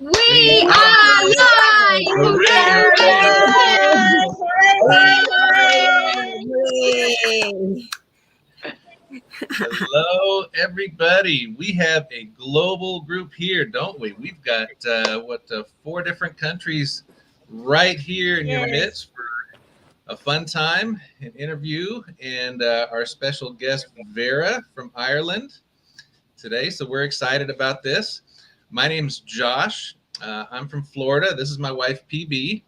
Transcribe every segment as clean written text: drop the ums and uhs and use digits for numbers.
We We are are live! live! Congratulations! We Hooray! are live! Hello, everybody. We have a global group here, don't we? We've got four different countries right here in your Yes. midst for a fun time, an interview, and our special guest Vera from Ireland today. So we're excited about this. My name's Josh. I'm from Florida. This is my wife PB.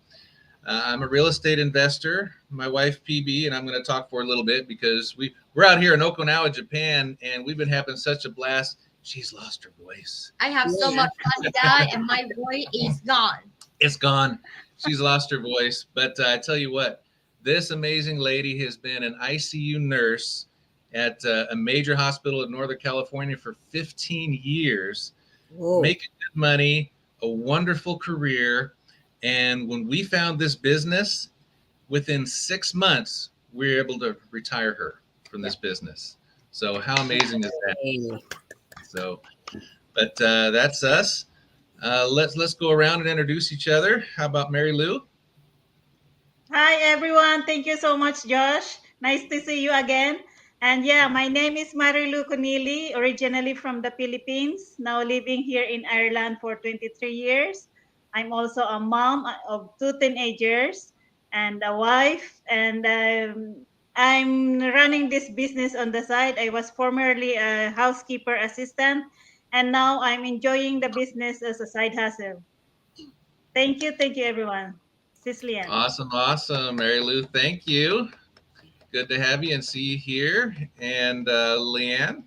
I'm a real estate investor. My wife PB, and I'm going to talk for a little bit because we're out here in Okinawa, Japan, and we've been having such a blast. She's lost her voice. I have so Yeah. much fun, guy, and my voice is gone. It's gone. She's lost her voice. But I tell you what, this amazing lady has been an ICU nurse at a major hospital in Northern California for 15 years, Whoa. making good money, a wonderful career. And when we found this business, within 6 months, we were able to retire her from this business. So how amazing is that? Hey. So, but that's us. Let's go around and introduce each other. How about Mary Lou? Hi everyone, thank you so much, Josh. Nice to see you again. And yeah, my name is Marilu Conili, originally from the Philippines, now living here in Ireland for 23 years. I'm also a mom of two teenagers and a wife, and I'm running this business on the side. I was formerly a housekeeper assistant, and now I'm enjoying the business as a side hustle. Thank you, everyone. Cecilian. Awesome, awesome, Mary Lou. Thank you. Good to have you and see you here. And Leanne.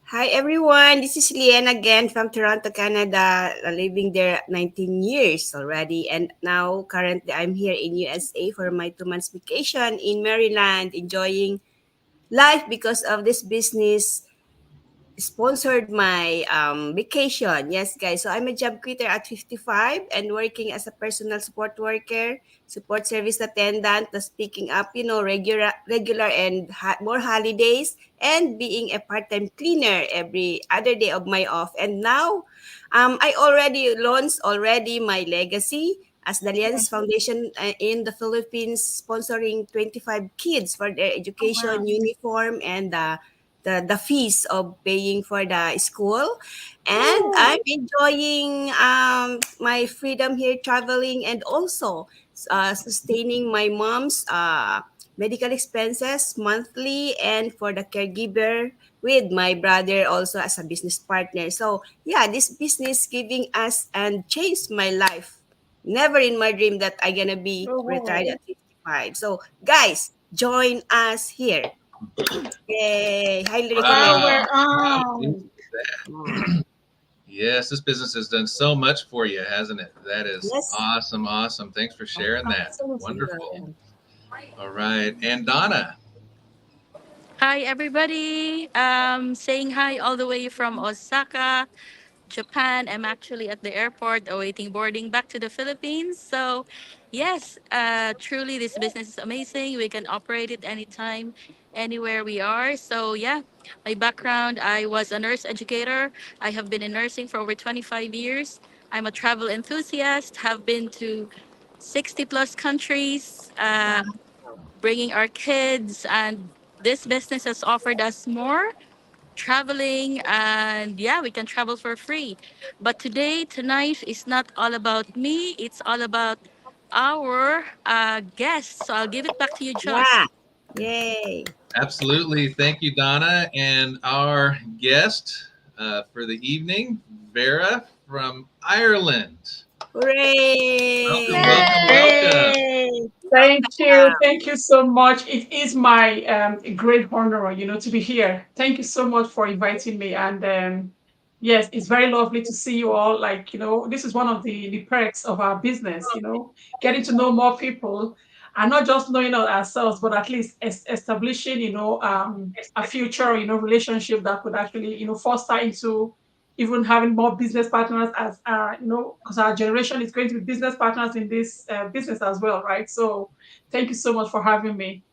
Hi everyone, this is Lian again from Toronto, Canada. Living there 19 years already, and now currently I'm here in USA for my 2 months vacation in Maryland, enjoying life because of this business sponsored my vacation. Yes, guys. So I'm a job quitter at 55 and working as a personal support worker, support service attendant, that's picking up, regular and more holidays, and being a part-time cleaner every other day of my off. And now, I already launched already my legacy as the Alliance Foundation in the Philippines, sponsoring 25 kids for their Oh, wow. education, uniform, and the fees of paying for the school. And Ooh. I'm enjoying my freedom here traveling, and also sustaining my mom's medical expenses monthly, and for the caregiver with my brother also as a business partner. So yeah, this business giving us and changed my life. Never in my dream that I gonna be retired Oh, at 55. So guys, join us here. Yay! Highly recommend. Wow. power How amazing on. is that? Oh, Yes, this business has done so much for you, hasn't it? That is yes. awesome, awesome. Thanks for sharing that. Wonderful. Absolutely. All right. And Donna. Hi, everybody. Saying hi all the way from Osaka, Japan. I'm actually at the airport awaiting boarding back to the Philippines. So, yes, truly, this business is amazing. We can operate it anytime, anywhere we are. So, yeah, my background, I was a nurse educator. I have been in nursing for over 25 years. I'm a travel enthusiast, have been to 60 plus countries. Bringing our kids, and this business has offered us more traveling, and yeah, we can travel for free. But today, tonight is not all about me, it's all about our guests. So I'll give it back to you, Josh. Yeah. Yay. Absolutely. Thank you, Donna. And our guest for the evening, Vera from Ireland. Welcome, Hooray. welcome, welcome. Yay. Thank you. Wow. Thank you so much. It is my great honor, to be here. Thank you so much for inviting me. And yes, it's very lovely to see you all. Like, this is one of the perks of our business, getting to know more people and not just knowing ourselves, but at least establishing, a future, relationship that could actually, foster into even having more business partners as because our generation is going to be business partners in this business as well, right? So thank you so much for having me.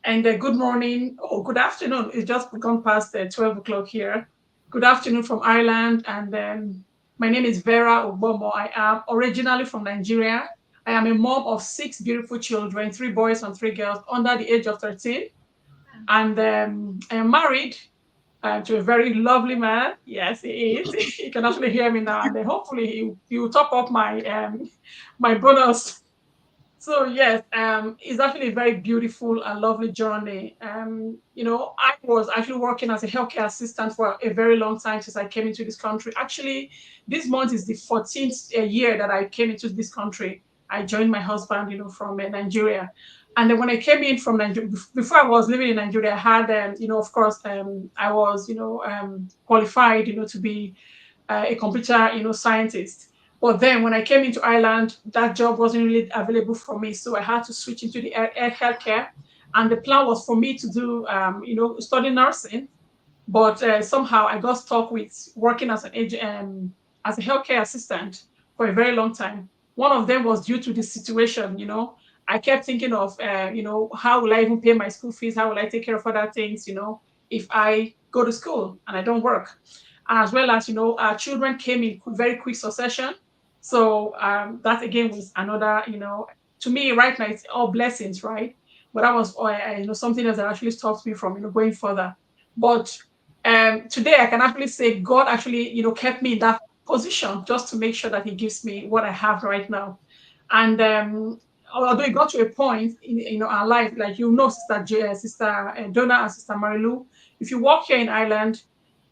And good morning or good afternoon. It's just gone past 12 o'clock here. Good afternoon from Ireland. And My name is Vera Obomo. I am originally from Nigeria. I am a mom of 6 beautiful children, 3 boys and 3 girls under the age of 13. And I am married to a very lovely man. Yes, he is. He can actually hear me now, and then hopefully he will top up my bonus. So yes, it's actually a very beautiful and lovely journey. I was actually working as a healthcare assistant for a very long time since I came into this country. Actually, this month is the 14th year that I came into this country. I joined my husband, from Nigeria. And then when I came in from Nigeria, before I was living in Nigeria, I had, of course, I was, qualified, to be a computer, scientist. But then when I came into Ireland, that job wasn't really available for me. So I had to switch into the healthcare. And the plan was for me to do, study nursing. But somehow I got stuck with working as an agent, as a healthcare assistant for a very long time. One of them was due to the situation. I kept thinking of, how will I even pay my school fees? How will I take care of other things? If I go to school and I don't work, as well as our children came in very quick succession. So that again was another, to me right now it's all blessings, right? But that was something else that actually stopped me from going further. But today I can actually say God actually kept me in that position just to make sure that He gives me what I have right now. And although it got to a point in our life, like Sister Donna and Sister Marilu, if you work here in Ireland,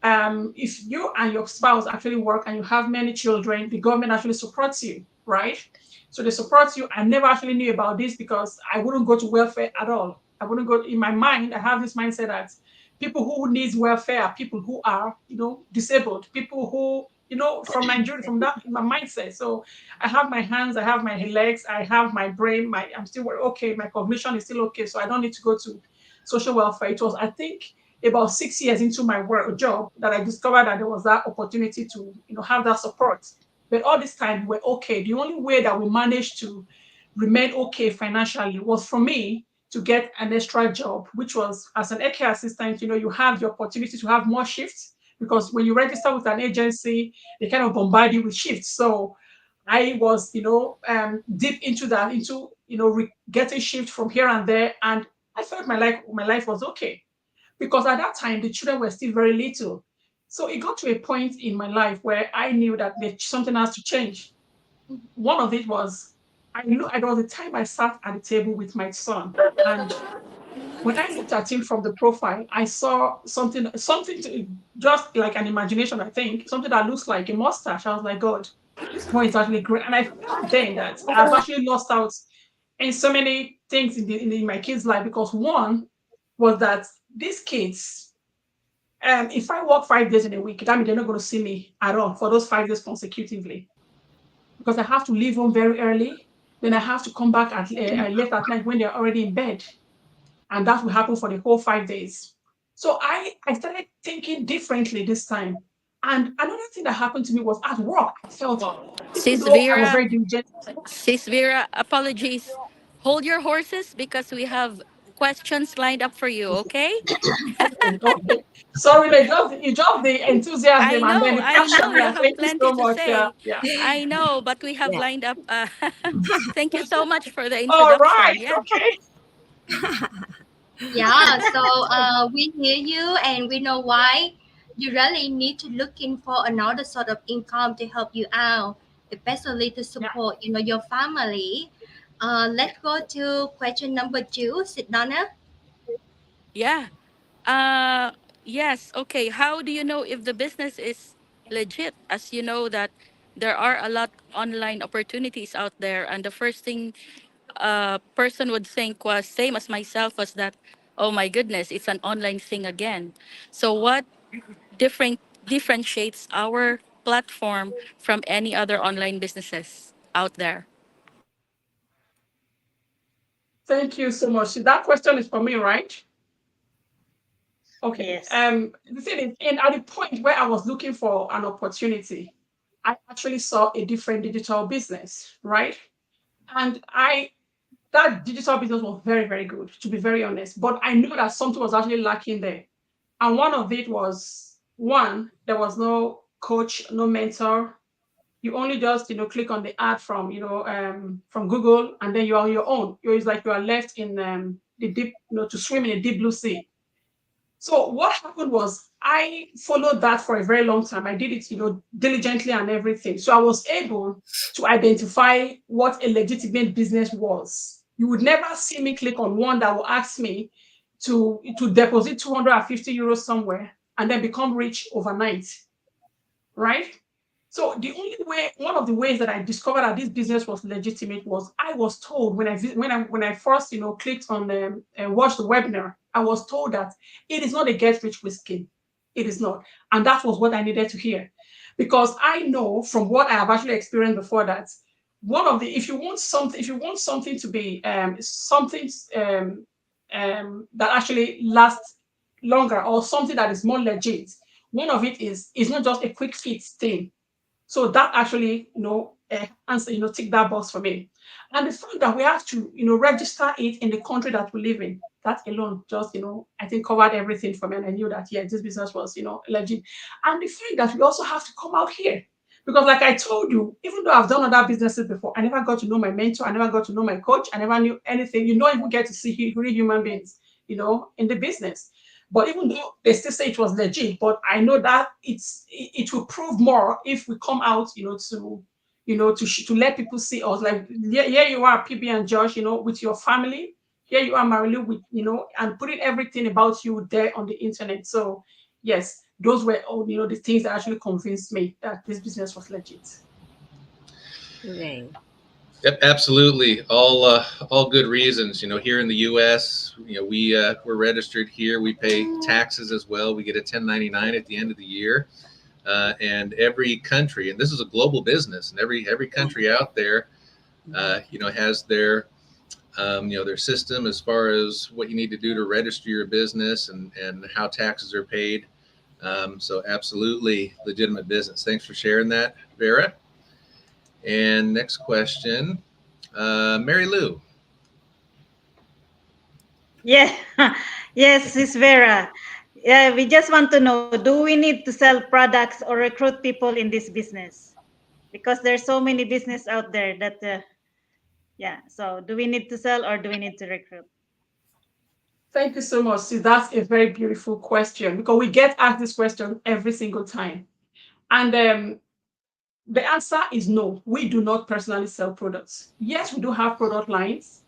if you and your spouse actually work and you have many children, the government actually supports you, right? So they support you. I never actually knew about this because I wouldn't go to welfare at all. I wouldn't go in my mind. I have this mindset that people who needs welfare are people who are, disabled, people who, from Nigeria, from that in my mindset. So I have my hands, I have my legs, I have my brain, I'm still okay, my cognition is still okay. So I don't need to go to social welfare. It was, I think, about 6 years into my work job that I discovered that there was that opportunity to, have that support. But all this time we're okay. The only way that we managed to remain okay financially was for me to get an extra job, which was as an care assistant. You have the opportunity to have more shifts because when you register with an agency, they kind of bombard you with shifts. So I was, deep into that, into getting shift from here and there, and I felt my life was okay because at that time the children were still very little. So it got to a point in my life where I knew that something has to change. One of it was I knew there was a time I sat at the table with my son, and when I looked at him from the profile, I saw something just like an imagination, I think, something that looks like a mustache. I was like, God, this boy is actually great. And I felt then that I've actually lost out in so many things in my kids' life because one was that these kids, if I work 5 days in a week, that means they're not going to see me at all for those 5 days consecutively because I have to leave home very early. Then I have to come back at late at night when they're already in bed. And that will happen for the whole 5 days. So I started thinking differently this time. And another thing that happened to me was at work, I felt, even Sis though I was Vera, very diligent. Sis Vera, apologies. Hold your horses because we have questions lined up for you, okay? Okay. Sorry, you dropped the enthusiasm and then the I know passion. you Yeah, have thank you plenty so to much. Yeah, say. yeah. I know, but we have Yeah. lined up. Thank you so much for the All right. introduction. Yeah. Okay. Yeah, so we hear you and we know why you really need to looking for another sort of income to help you out, especially to Yeah, support, your family. yeah. Let's go to question number two, Sidana. Yeah. Uh, yes. Okay. How do you know if the business is legit? As you know that there are a lot online opportunities out there, and the first thing a person would think was same as myself was that, oh my goodness, it's an online thing again. So what different differentiates our platform from any other online businesses out there? Thank you so much. So that question is for me, right? Okay. Yes. The thing is, and at the point where I was looking for an opportunity, I actually saw a different digital business, right? And that digital business was very, very good, to be very honest. But I knew that something was actually lacking there. And one of it was one, there was no coach, no mentor. You only just, click on the ad from, from Google, and then you're on your own. It's like you are left in the deep, to swim in a deep blue sea. So what happened was I followed that for a very long time. I did it, diligently and everything. So I was able to identify what a legitimate business was. You would never see me click on one that will ask me to deposit 250 euros somewhere and then become rich overnight, right? So the only way, one of the ways that I discovered that this business was legitimate was I was told when I first clicked on the watched the webinar, I was told that it is not a get rich quick scheme. It is not, and that was what I needed to hear, because I know from what I have actually experienced before that one of the if you want something to be something that actually lasts longer, or something that is more legit, one of it is not just a quick fix thing. So that actually, answer, tick that box for me. And the fact that we have to, register it in the country that we live in, that alone just, I think covered everything for me. And I knew that, yeah, this business was, legit. And the fact that we also have to come out here. Because like I told you, even though I've done other businesses before, I never got to know my mentor. I never got to know my coach. I never knew anything. You don't even get to see real human beings, in the business. But even though they still say it was legit, but I know that it will prove more if we come out, to let people see us. Like here you are, PB and Josh, with your family. Here you are, Marilu, with and putting everything about you there on the internet. So yes, those were all the things that actually convinced me that this business was legit. Hooray. Yep, absolutely. All good reasons. Here in the U.S., we're registered here. We pay taxes as well. We get a 1099 at the end of the year, and every country, and this is a global business, and every country out there, has their system as far as what you need to do to register your business and how taxes are paid. So absolutely legitimate business. Thanks for sharing that, Vera. And next question, Mary Lou. Yeah. Yes, Sis Vera. Yeah, we just want to know, do we need to sell products or recruit people in this business? Because there's so many business out there that, yeah. So do we need to sell or do we need to recruit? Thank you so much. See, that's a very beautiful question, because we get asked this question every single time. And the answer is no. We do not personally sell products. Yes, we do have product lines,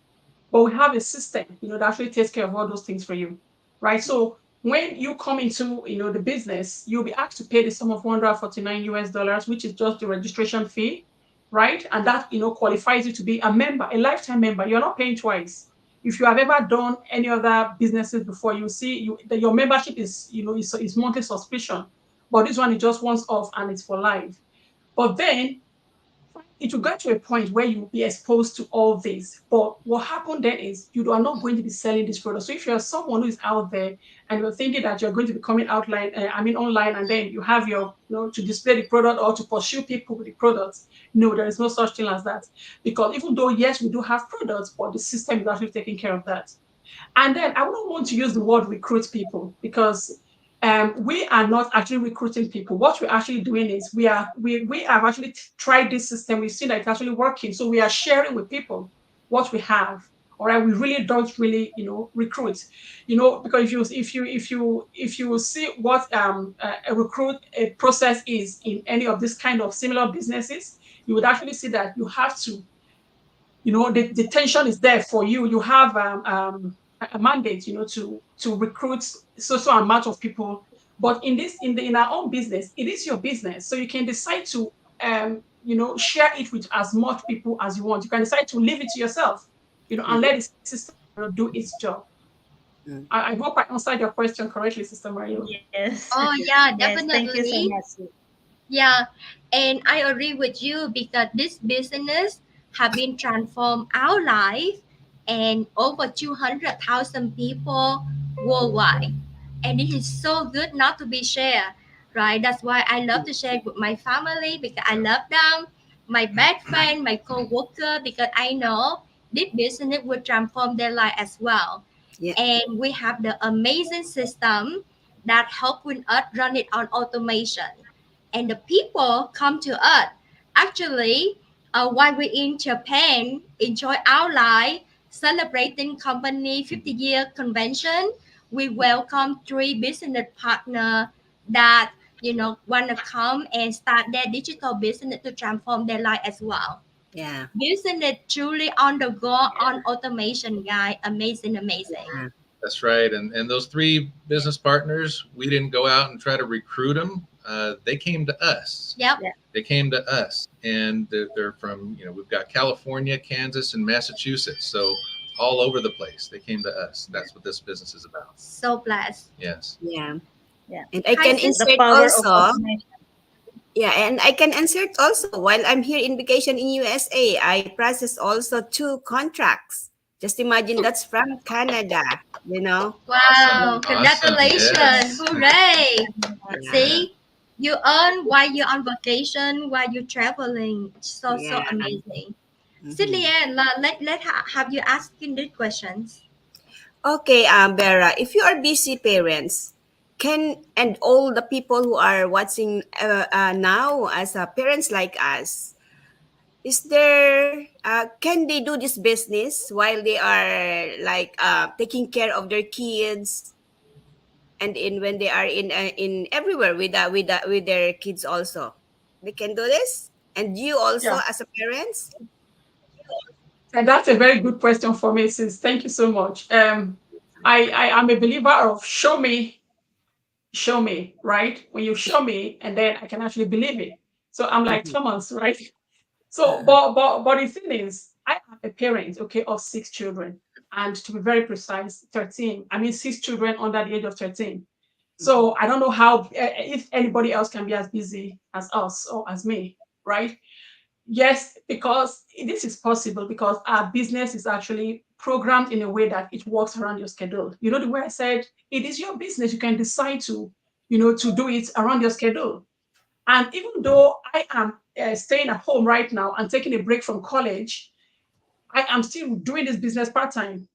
but we have a system, that actually takes care of all those things for you, right? So when you come into, the business, you'll be asked to pay the sum of 149 US dollars, which is just the registration fee, right? And that, qualifies you to be a member, a lifetime member. You're not paying twice. If you have ever done any other businesses before, you see that your membership is monthly subscription, but this one is just once off and it's for life. But then it will get to a point where you will be exposed to all this. But what happened then is you are not going to be selling this product. So if you're someone who is out there and you're thinking that you're going to be coming online, and then you have your, to display the product or to pursue people with the products, no, there is no such thing as that. Because even though, yes, we do have products, but the system is actually taking care of that. And then I wouldn't want to use the word recruit people, because we are not actually recruiting people. What we're actually doing is we have actually tried this system. We've seen that it's actually working. So we are sharing with people what we have. All right, we really don't really, recruit, because if you see what a recruit a process is in any of this kind of similar businesses, you would actually see that you have to, the tension is there for you. You have a mandate, to recruit so amount of people. But in our own business, it is your business, so you can decide to share it with as much people as you want. You can decide to leave it to yourself, and let the system do its job. Mm. I hope I answered your question correctly, Sister Mario. Yes. Oh, yeah, Yes. Thank you so definitely. much. Yeah, and I agree with you because this business have been transformed our life and over 200,000 people worldwide. And it is so good not to be shared, right? That's why I love to share it with my family because I love them, my best friend, my co-worker, because I know this business will transform their life as well. Yeah. And we have the amazing system that help with us run it on automation, and the people come to us Actually, while we in Japan enjoy our life, celebrating company 50-year convention, we welcome three business partner that wanna come and start their digital business to transform their life as well. Yeah. Business truly on the go on automation, guy. Amazing, amazing. Yeah. That's right. And those three business partners, we didn't go out and try to recruit them. They came to us. Yep. Yeah. They came to us, and they're from, we've got California, Kansas, and Massachusetts. So all over the place. They came to us. That's what this business is about. So blessed. Yes. Yeah. Yeah. And I Hi, can sis. The insert power of also. automation. Yeah, and I can insert also while I'm here in vacation in USA, I process also two contracts. Just imagine that's from Canada, you know? Wow, Awesome. congratulations. Yes. Hooray. Yeah. See, you earn while you're on vacation, while you're traveling. So Yeah. amazing. Mhm. Cillian, have you asking the questions. Okay, Vera, if you are busy parents, can and all the people who are watching now as parents like us, is there can they do this business while they are like taking care of their kids and in when they are in everywhere with their kids also, they can do this, and you also Yeah. as a parents. And that's a very good question for me, sis. Thank you so much. I am a believer of show me, right? When you show me, and then I can actually believe it. So I'm like Mhm. Thomas, right? So, but the thing is, I am a parent, okay, of 6 children, and to be very precise, 13. I mean, 6 children under the age of 13. Mhm. So I don't know how if anybody else can be as busy as us or as me, right? Yes, because this is possible because our business is actually programmed in a way that it works around your schedule. You know, the way I said, it is your business. You can decide to do it around your schedule. And even though I am staying at home right now and taking a break from college, I am still doing this business part time.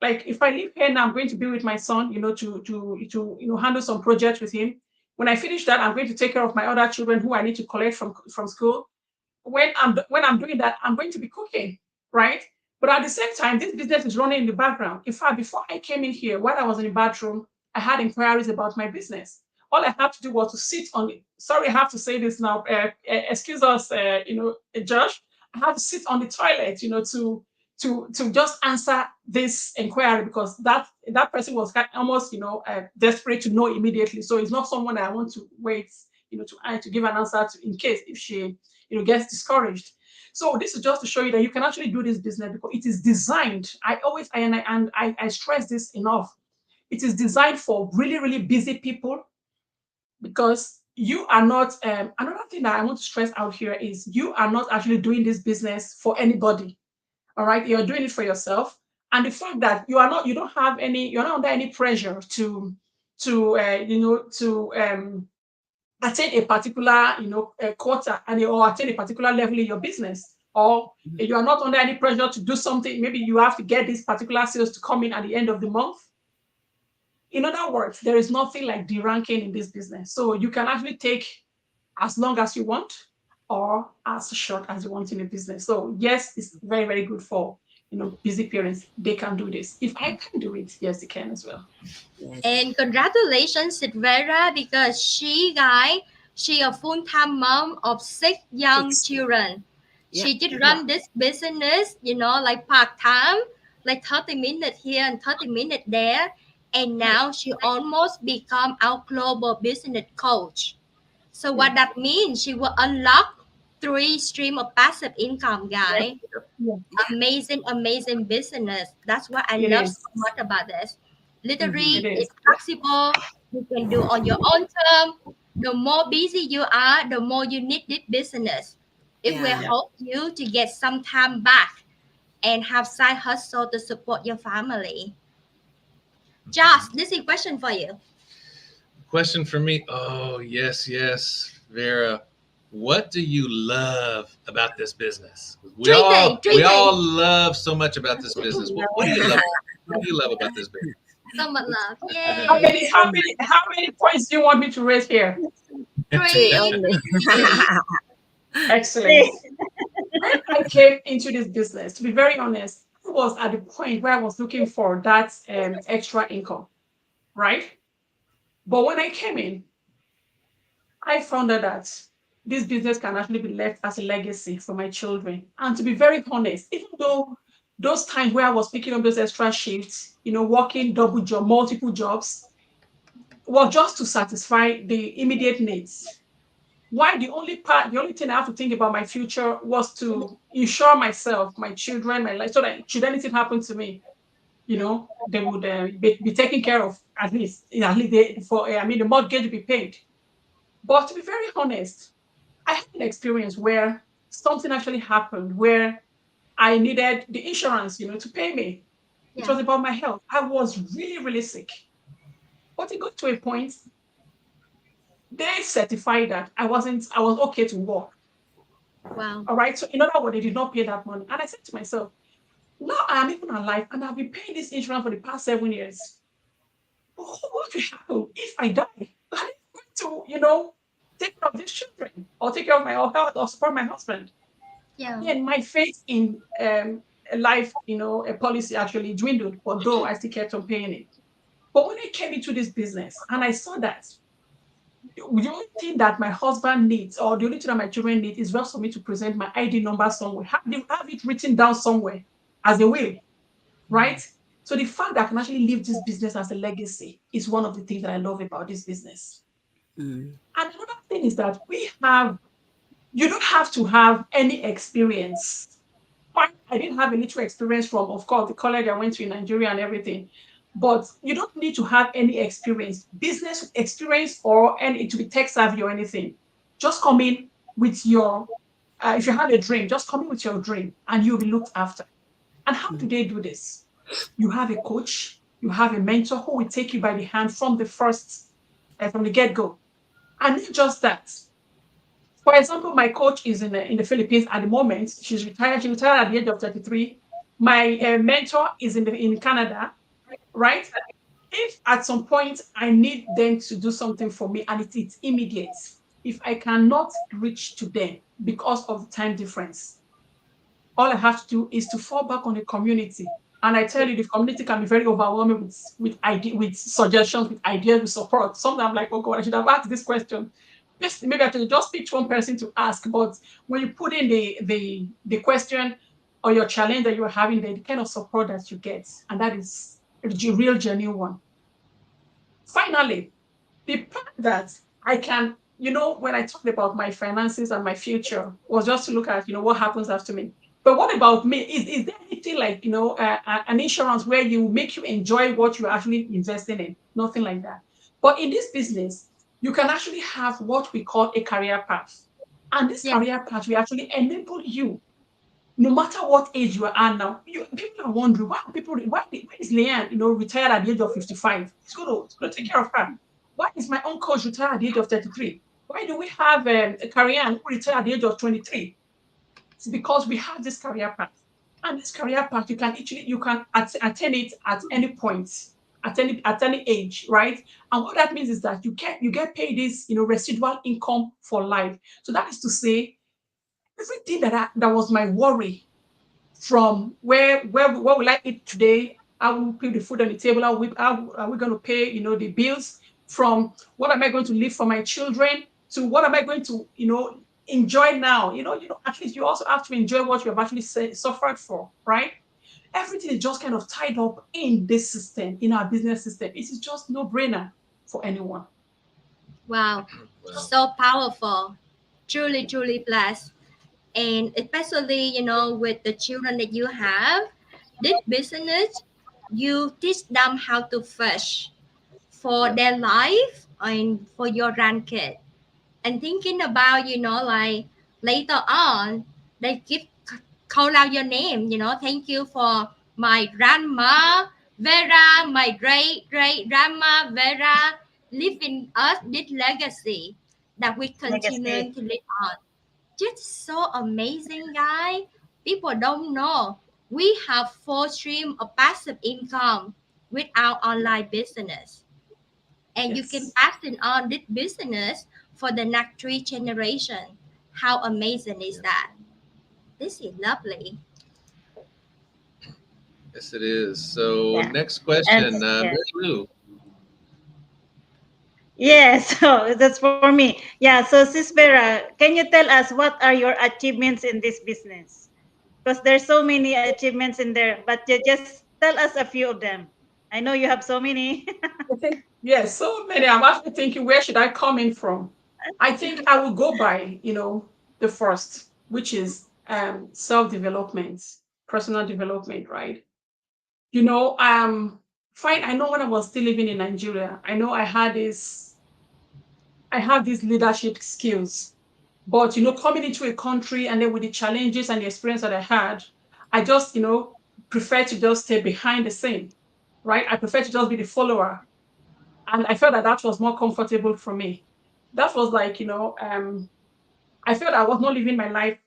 Like if I leave here now, I'm going to be with my son, to handle some projects with him. When I finish that, I'm going to take care of my other children who I need to collect from school. When I'm doing that, I'm going to be cooking, right? But at the same time, this business is running in the background. In fact, before I came in here, while I was in the bathroom, I had inquiries about my business. All I had to do was to sit on it. Sorry, I have to say this now. Excuse us, Josh. I had to sit on the toilet, to just answer this inquiry because that person was almost, desperate to know immediately. So it's not someone that I want to wait, to give an answer to in case if she gets discouraged. So this is just to show you that you can actually do this business because it is designed. I always I stress this enough. It is designed for really really busy people because you are not. Another thing that I want to stress out here is you are not actually doing this business for anybody. All right, you're doing it for yourself, and the fact that you don't have any, you're not under any pressure to attain a particular quota and or attain a particular level in your business, or you are not under any pressure to do something. Maybe you have to get this particular sales to come in at the end of the month. In other words, there is nothing like deranking in this business, so you can actually take as long as you want or as short as you want in a business. So yes, it's very very good for busy parents. They can do this. If I can do it, yes, they can as well. Yes. And congratulations, Sis Vera, because she a full-time mom of six young Six. children. Yeah. She did Yeah. run this business, like part-time, like 30 minutes here and 30 minutes there. And Yeah. now she almost become our global business coach. So Yeah. what that means, she will unlock three stream of passive income, Yes. guy. Yeah. Yeah. Amazing, amazing business. That's what I It love so is. much about this. Mhm. It Literally, is. it's flexible. You can do on your own term. The more busy you are, the more you need this business. It will Yeah. Yeah. help you to get some time back and have side hustle to support your family. Josh, this is a question for you. Question for me. Oh, yes, yes, Vera. What do you love about this business? We Three things, all three we all things. love so much about this business. What do you love? What do you love about this business? So much love. How Yay. many how many how many points do you want me to raise here? Three Three, only. three, three. Excellent. When I came into this business, to be very honest, I was at the point where I was looking for that extra income, right? But when I came in, I found out that this business can actually be left as a legacy for my children. And to be very honest, even though those times where I was picking up those extra shifts, working double job, multiple jobs, was just to satisfy the immediate needs. Why the only thing I have to think about my future was to ensure myself, my children, my life, so that should anything happen to me, they would be taken care of at least the mortgage will be paid. But to be very honest, I had an experience where something actually happened where I needed the insurance, to pay me. It Yeah. was about my health. I was really, really sick. But it got to a point, they certified that I was okay to work. Wow. All right. So in other words, they did not pay that money. And I said to myself, now I am even alive and I've been paying this insurance for the past 7 years. But what will happen if I die? I'm going to, take care of these children or take care of my health or support my husband. Yeah. Then my faith in a life, a policy actually dwindled, although I still kept on paying it. But when I came into this business and I saw that the only thing that my husband needs or the only thing that my children need is just for me to present my ID number somewhere, have it written down somewhere as a will, right? So the fact that I can actually leave this business as a legacy is one of the things that I love about this business. Mm. And another thing is that you don't have to have any experience. Fine, I didn't have a little experience from, of course, the college I went to in Nigeria and everything. But you don't need to have any experience, business experience, or any to be tech savvy or anything. Just come in with if you have a dream, just come in with your dream and you'll be looked after. And how do Mm. they do this? You have a coach, you have a mentor who will take you by the hand from the get go. And not just that, for example, my coach is in the Philippines at the moment. She's retired. She retired at the age of 33. My mentor is in Canada, right? If at some point I need them to do something for me and it's immediate, if I cannot reach to them because of the time difference, all I have to do is to fall back on the community. And I tell Yeah. you, the community can be very overwhelming with suggestions, with ideas, with support. Sometimes I'm like, oh God, I should have asked this question. Maybe I should just pick one person to ask. But when you put in the question or your challenge that you're having, the kind of support that you get, and that is a real genuine one. Finally, the part that I can, when I talked about my finances and my future, was just to look at, what happens after me. But what about me? Is there anything like, an insurance where you make you enjoy what you're actually investing in? Nothing like that. But in this business, you can actually have what we call a career path. And this Yeah. career path will actually enable you no matter what age you are now, people are wondering why is Leanne, retired at the age of 55? It's going to take care of her. Why is my own coach retired at the age of 33? Why do we have a career who retired at the age of 23? It's because we have this career path. And this career path, you can attain it at any point, at any age, right? And what that means is that you get paid this, residual income for life. So that is to say, everything that was my worry from where what will I eat today? How will we put the food on the table? How are we going to pay, the bills? From what am I going to leave for my children to what am I going to, enjoy now? At least you also have to enjoy what you have actually suffered for, right? Everything is just kind of tied up in this system, in our business system. It is just no brainer for anyone. Wow. Wow. So powerful. Truly, truly blessed. And especially, with the children that you have, this business, you teach them how to fish for Yep. their life and for your grandkid. And thinking about, like later on, they call out your name, thank you for my grandma Vera, my great great grandma Vera, leaving us this legacy that we Legacy. continue to live on. Just so amazing, guy. People don't know we have four stream of passive income with our online business, and you can Yes. pass it on this business for the next three generation. How amazing is Yeah. that? This is lovely. Yes, it is. So Yeah. next And question, yeah. Mary Lou. Yes, so that's for me. Yeah, so Sis Vera, can you tell us what are your achievements in this business? Because there's so many achievements in there, but you just tell us a few of them. I know you have so many. I think, yes, so many. I'm actually thinking, where should I come in from? I think I will go by, the first, which is self-development, personal development, right? Fine. I know when I was still living in Nigeria, I know I have these leadership skills. But coming into a country and then with the challenges and the experience that I had, I just, prefer to just stay behind the scene, right? I prefer to just be the follower. And I felt that that was more comfortable for me. That was like, I felt I was not living my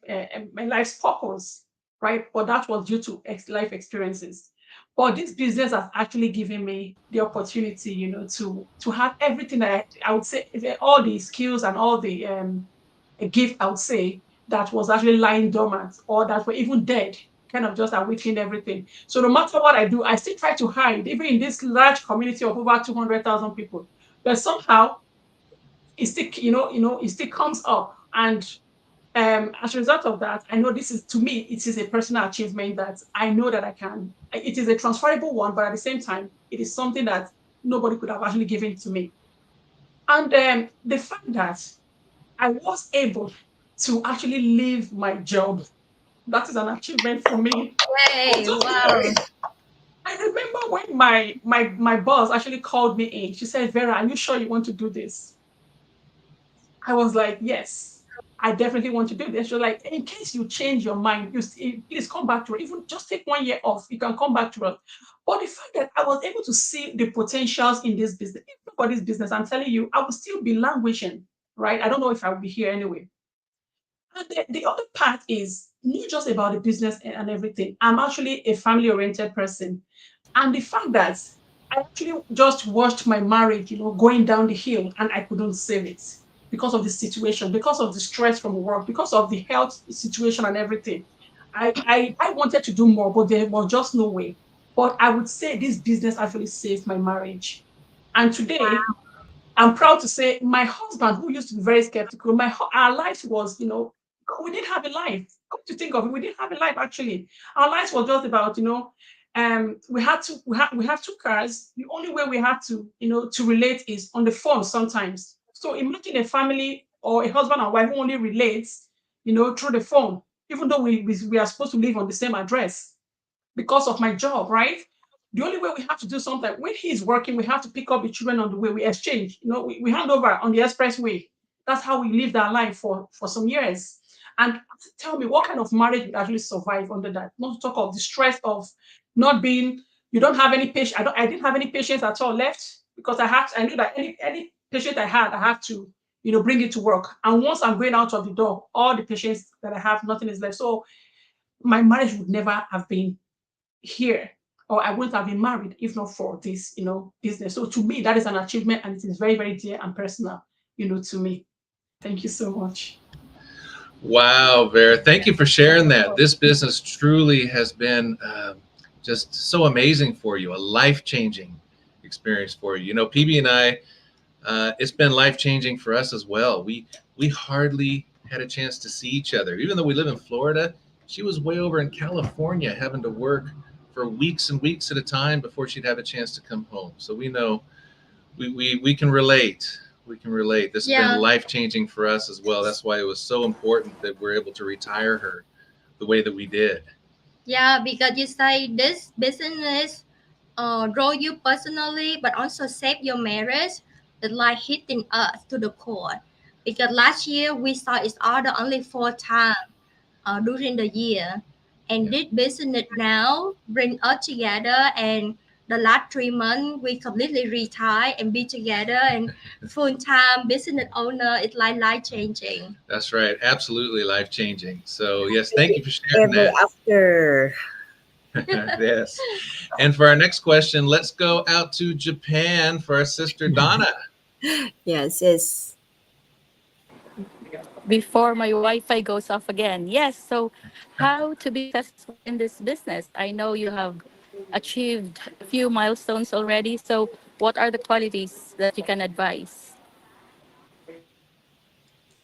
life's purpose, right? But that was due to life experiences. But this business has actually given me the opportunity, to have everything that I would say, all the skills and all the gift, I would say, that was actually lying dormant or that were even dead, kind of just awaiting everything. So no matter what I do, I still try to hide, even in this large community of over 200,000 people. But somehow it still, it still comes up. And as a result of that, I know this is, to me, it is a personal achievement that I know that I can. It is a transferable one, but at the same time, it is something that nobody could have actually given to me. And the fact that I was able to actually leave my job, that is an achievement for me. Oh, Hey, just wow. I remember when my boss actually called me in. She said, "Vera, are you sure you want to do this?" I was like, yes, I definitely want to do this. You're like, in case you change your mind, please come back to it. Even just take 1 year off, you can come back to it. But the fact that I was able to see the potentials in this business, if nobody's business, I'm telling you, I would still be languishing, right? I don't know if I would be here anyway. And the other part is not just about the business and everything. I'm actually a family oriented person. And the fact that I actually just watched my marriage, going down the hill and I couldn't save it because of the situation, because of the stress from work, because of the health situation and everything. I wanted to do more, but there was just no way. But I would say this business actually saved my marriage. And today, I'm proud to say my husband, who used to be very skeptical, our life was, we didn't have a life. Come to think of it, we didn't have a life actually. Our life was just about, we have two cars. The only way we had to, to relate is on the phone sometimes. So imagine a family or a husband and wife who only relates, through the phone, even though we are supposed to live on the same address because of my job, right? The only way we have to do something when he's working, we have to pick up the children on the way. We exchange, we hand over on the expressway. That's how we lived our life for some years. And tell me, what kind of marriage would actually survive under that? Not to talk of the stress of not being, you don't have any patience. I didn't have any patience at all left because I knew that any patient I have to, bring it to work. And once I'm going out of the door, all the patience that I have, nothing is left. So my marriage would never have been here, or I wouldn't have been married if not for this, business. So to me, that is an achievement and it is very, very dear and personal, to me. Thank you so much. Wow, Vera, thank you for sharing that. This business truly has been just so amazing for you, a life changing experience for you. PB and I, it's been life changing for us as well. We hardly had a chance to see each other, even though we live in Florida. She was way over in California, having to work for weeks and weeks at a time before she'd have a chance to come home. So we know we can relate. We can relate. This has been Yeah, life changing for us as well. That's why it was so important that we're able to retire her the way that we did. yeah, because you say this business grow you personally, but also save your marriage. It's like hitting us to the core. Because last year we saw each other only 4 times during the year, and Yeah. this business now bring us together. And the last 3 months we completely retire and be together and full time business owner. It's like life changing. That's right. Absolutely life changing. So yes, thank you for sharing Ever that. after. Yes. And for our next question, let's go out to Japan for our sister Donna. Yes, yes. before my Wi-Fi goes off again. Yes. So, how to be successful in this business? I know you have achieved a few milestones already. So, what are the qualities that you can advise?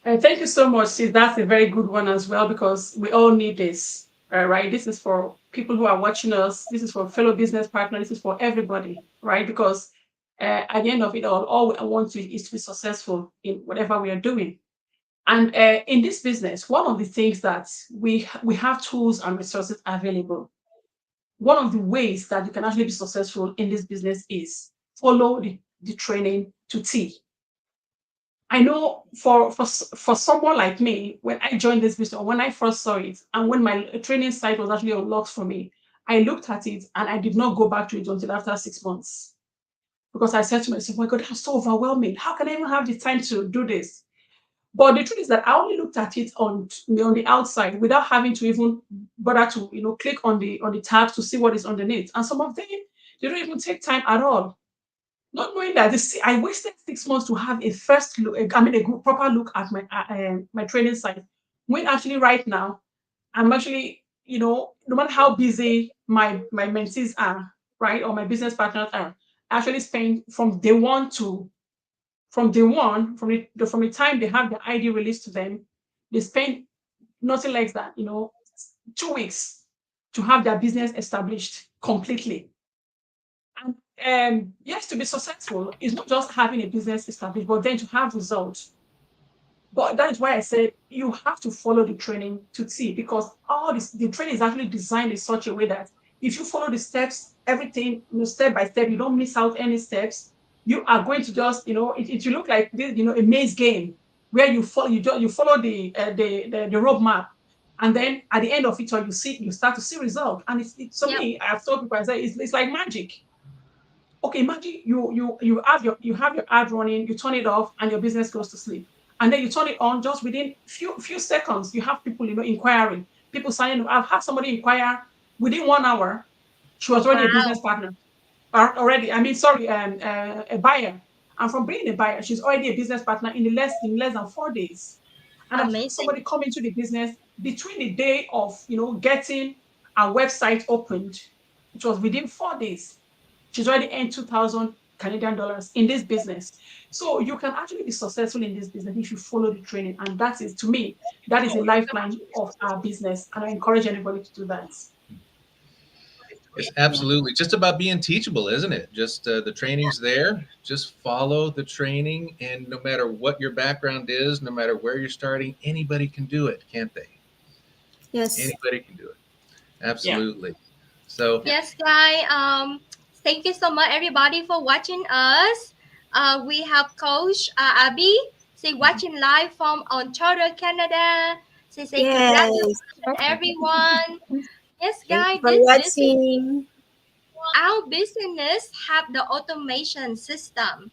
Thank you so much, sis. That's a very good one as well because we all need this, right? This is for people who are watching us. This is for fellow business partners. This is for everybody, right? Because at the end of it all we want to is to be successful in whatever we are doing. And in this business, one of the things that we have tools and resources available. One of the ways that you can actually be successful in this business is follow the training to T. I know for someone like me, when I joined this business, or when I first saw it, and when my training site was actually unlocked for me, I looked at it and I did not go back to it until after 6 months because I said to myself, "My God, that's so overwhelming. How can I even have the time to do this?" But the truth is that I only looked at it on the outside without having to even bother to click on the tabs to see what is underneath. And some of them they don't even take time at all. Not knowing that this, I wasted 6 months to have a first look, I mean, a proper look at my training site. When actually, right now, I'm actually, no matter how busy my mentees are, right, or my business partners are, I actually spend from the time they have the ID released to them, they spend nothing like that, 2 weeks to have their business established completely. And yes, to be successful is not just having a business established, but then to have results. But that is why I said you have to follow the training to T because all this the training is actually designed in such a way that if you follow the steps, everything step by step, you don't miss out any steps. You are going to just it will look like this, a maze game where you follow the roadmap, and then at the end of it all, you start to see result. And it's to Yep. me, I've told people I say it's like magic. Okay, imagine you have your ad running, you turn it off, and your business goes to sleep. And then you turn it on just within few seconds. You have people, inquiring, people signing up. I've had somebody inquire within 1 hour. She was already a business Wow. partner. Already, I mean, sorry, a buyer. And from being a buyer, she's already a business partner in less than 4 days. And I've had Amazing. somebody come into the business between the day of getting our website opened, which was within 4 days. She's already earned 2,000 Canadian dollars in this business. So you can actually be successful in this business if you follow the training. And that is, to me, that is a lifeline of our business. And I encourage anybody to do that. It's absolutely just about being teachable, isn't it? Just the training's there. Just follow the training, and no matter what your background is, no matter where you're starting, anybody can do it, can't they? Yes. Anybody can do it. Yeah. Absolutely. So, Yes, guys. Thank you so much, everybody, for watching us. We have Coach Abby. She watching live from Ontario, Canada. She say Yes. congratulations, everyone. Yes, Thank you guys. for This is watching. our business have the automation system,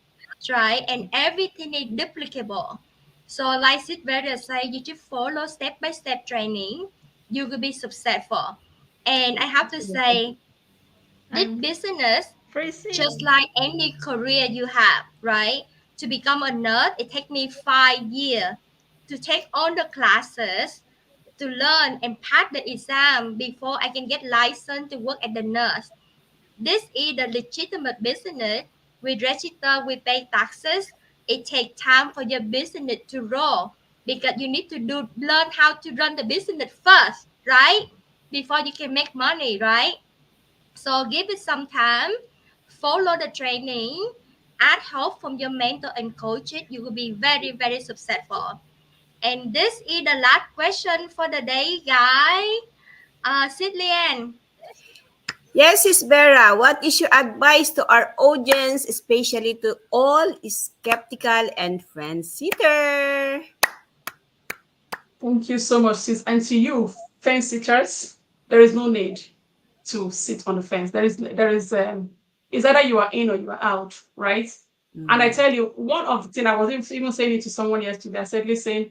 right? And everything is duplicable. So, like Sis VERA say, you just follow step by step training. You will be successful. And I have to Absolutely. say, this I'm business, just freezing. like any career you have, right? To become a nurse, it takes me 5 years to take all the classes, to learn and pass the exam before I can get licensed to work as the nurse. This is the legitimate business. We register, we pay taxes. It takes time for your business to roll because you need to learn how to run the business first, right? Before you can make money, right? So give it some time, follow the training, add help from your mentor and coaches. You will be very, very successful. And this is the last question for the day, guys. Sid Lian, Yes, Sis Vera, what is your advice to our audience, especially to all skeptical and friend-seeker? Thank you so much, sis. And to you, fence sitters, there is no need to sit on the fence. There is it's either you are in or you are out, right? And I Mhm. tell you, one of the things I was even saying it to someone yesterday, I said, listen,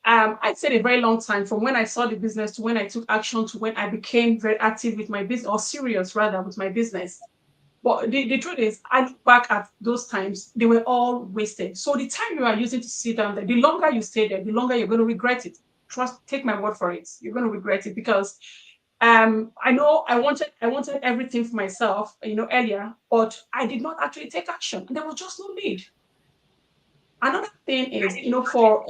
I said a very long time from when I saw the business to when I took action to when I became very active with my business or serious rather with my business. But the truth is, I look back at those times, they were all wasted. So the time you are using to sit down there, the longer you stay there, the longer you're going to regret it. Trust, take my word for it. You're going to regret it because I know I wanted everything for myself, earlier, but I did not actually take action. There was just no need. Another thing is, for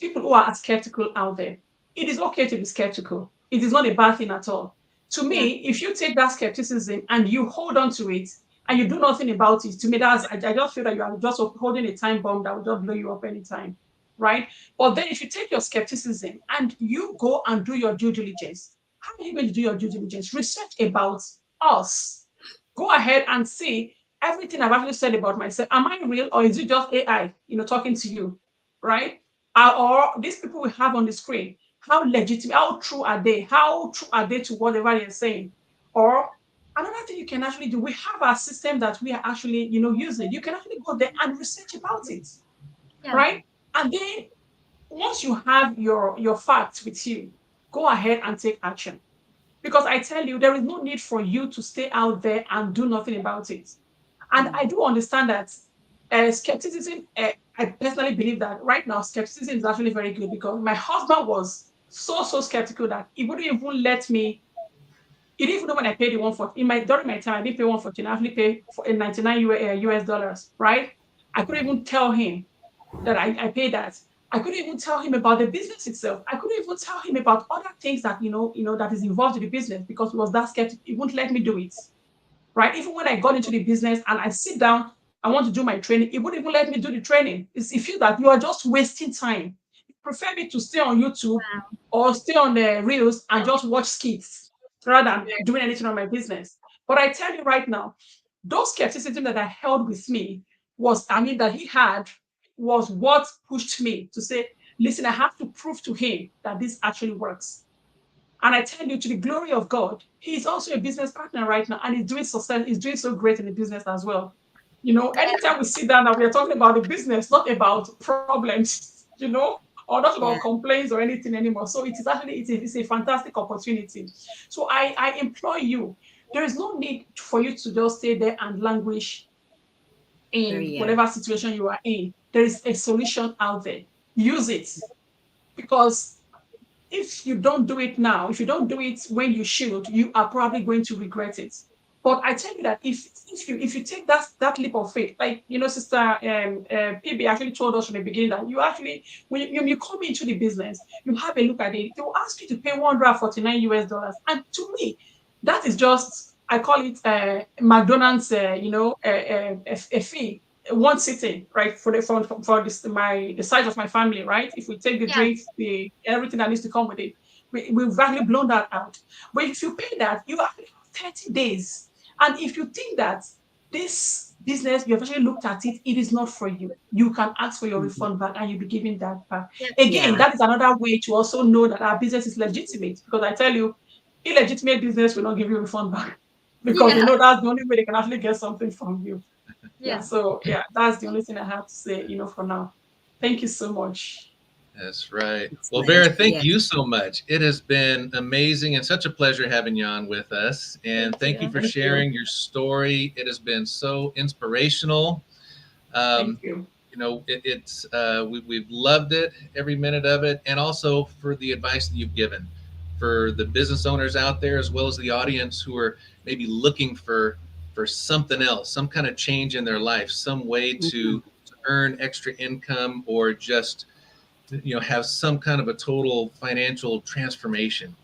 people who are skeptical out there, it is okay to be skeptical. It is not a bad thing at all. To Yeah. me, if you take that skepticism and you hold on to it and you do nothing about it, to me, I just feel that you are just holding a time bomb that will just blow you up anytime, right? But then if you take your skepticism and you go and do your due diligence, how are you going to do your due diligence? Research about us. Go ahead and see everything I've actually said about myself. Am I real or is it just AI, talking to you, right? Or these people we have on the screen, how legitimate, how true are they? How true are they to whatever they're saying? Or another thing you can actually do, we have our system that we are actually, using. You can actually go there and research about it, Yeah. right? And then once you have your facts with you, go ahead and take action. Because I tell you, there is no need for you to stay out there and do nothing about it. And I do understand that skepticism, I personally believe that right now, skepticism is actually very good because my husband was so skeptical that he wouldn't even let me. He didn't even know when I paid the 140. During my time, I didn't pay 140. I actually paid for 99 US dollars, right? I couldn't even tell him that I paid that. I couldn't even tell him about the business itself. I couldn't even tell him about other things that that is involved in the business because he was that skeptic. He wouldn't let me do it, right? Even when I got into the business and I sit down, I want to do my training, it wouldn't even let me do the training. It's, it feels that you are just wasting time. You prefer me to stay on YouTube Wow. or stay on the Reels and just watch skits rather than doing anything on my business. But I tell you right now, those skepticism that I held with me that he had was what pushed me to say, listen, I have to prove to him that this actually works. And I tell you, to the glory of God, he's also a business partner right now, and he's doing so great in the business as well. Anytime we sit down and we are talking about the business, not about problems, or not about Yeah. complaints or anything anymore. So it is actually it's a fantastic opportunity. So I implore you, there is no need for you to just stay there and languish in Yeah. whatever situation you are in. There is a solution out there. Use it because if you don't do it now, if you don't do it when you should, you are probably going to regret it. But I tell you that if you take that leap of faith, like Sister PB actually told us from the beginning that you actually when you come into the business, you have a look at it, they will ask you to pay 149 US dollars, and to me, that is just I call it McDonald's, a fee, one sitting, right, for this the size of my family, right? If we take the Yeah. drinks, the everything that needs to come with it, we've actually blown that out. But if you pay that, you actually have 30 days. And if you think that this business, you've actually looked at it, it is not for you, you can ask for your Mhm. refund back and you'll be given that back. Yeah. Again, Yeah. that is another way to also know that our business is legitimate. Because I tell you, illegitimate business will not give you refund back because they Yeah. know that's the only way they can actually get something from you. Yeah, Yeah. so yeah, that's the only thing I have to say, for now. Thank you so much. That's right. It's Well, nice. Vera, thank Yes. you so much. It has been amazing and such a pleasure having you on with us. And Thank thank you you. for Thank you. sharing your story. It has been so inspirational. Thank Um, you. we've loved it, every minute of it, and also for the advice that you've given for the business owners out there as well as the audience who are maybe looking for something else, some kind of change in their life, some way Mhm. to earn extra income or just have some kind of a total financial transformation.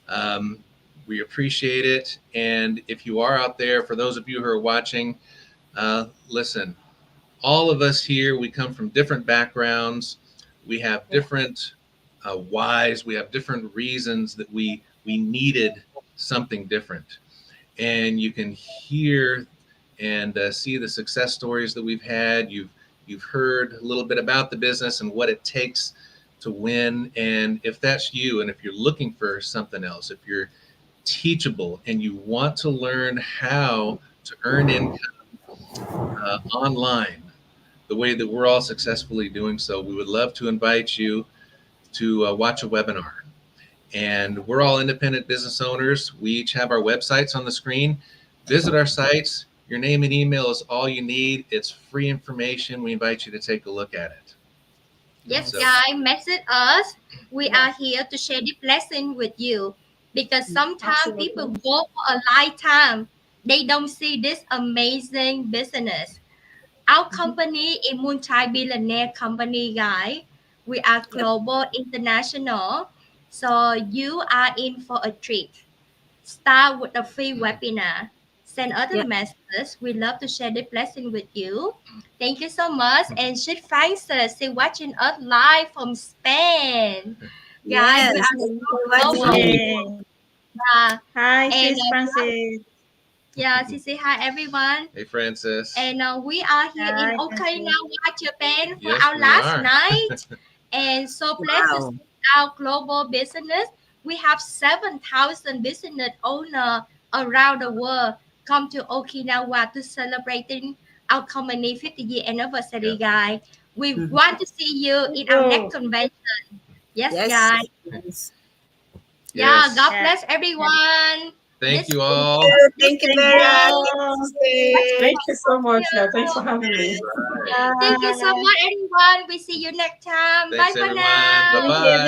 um, we appreciate it, and if you are out there, for those of you who are watching, listen, all of us here, we come from different backgrounds, we have Yeah. different whys, we have different reasons that we needed something different, and you can hear and see the success stories that we've had. You've heard a little bit about the business and what it takes to win. And if that's you, and if you're looking for something else, if you're teachable and you want to learn how to earn income online, the way that we're all successfully doing so, we would love to invite you to watch a webinar. And we're all independent business owners. We each have our websites on the screen. Visit our sites, Your name and email is all you need. It's free information. We invite you to take a look at it. Yes, So, Yes. guys, message us. We Yeah, are here to share the blessing with you because Mm. sometimes people absolutely. go for a lifetime. They don't see this amazing business. Our Mhm. company is multi-billionaire company, guys. We are Yep. global, international. So you are in for a treat. Start with a free webinar. Send us a Yep. message. We love to share the blessing with you. Thank you so much. And should Francis still watching us live from Spain. Guys, we Yes. are Thank you so for global. watching. Yay. Yeah. Hi, And Sis Francis. yeah, say hi everyone. hey, Francis. And we are here in Hi, Francis. Okinawa, Japan for Yes, our we last are. night. And so blessed to Wow. see our global business. We have 7,000 business owners around the world come to Okinawa to celebrating our company 50-year anniversary, Yep. guys. We Mhm. want to see you in our next Oh, convention. Yes, Yes. guys. Yes. Yeah, God Yes. Yeah. bless everyone. Thank This you is all. this Thank you, is Thank Vera. Jen. Thank you, you. sister. thank you so Thank much. Yeah, thanks for you. having me. Right. Thank you so Bye. much, everyone. We see you next time. Bye Thanks, for everyone. Bye Thank now. you, bye.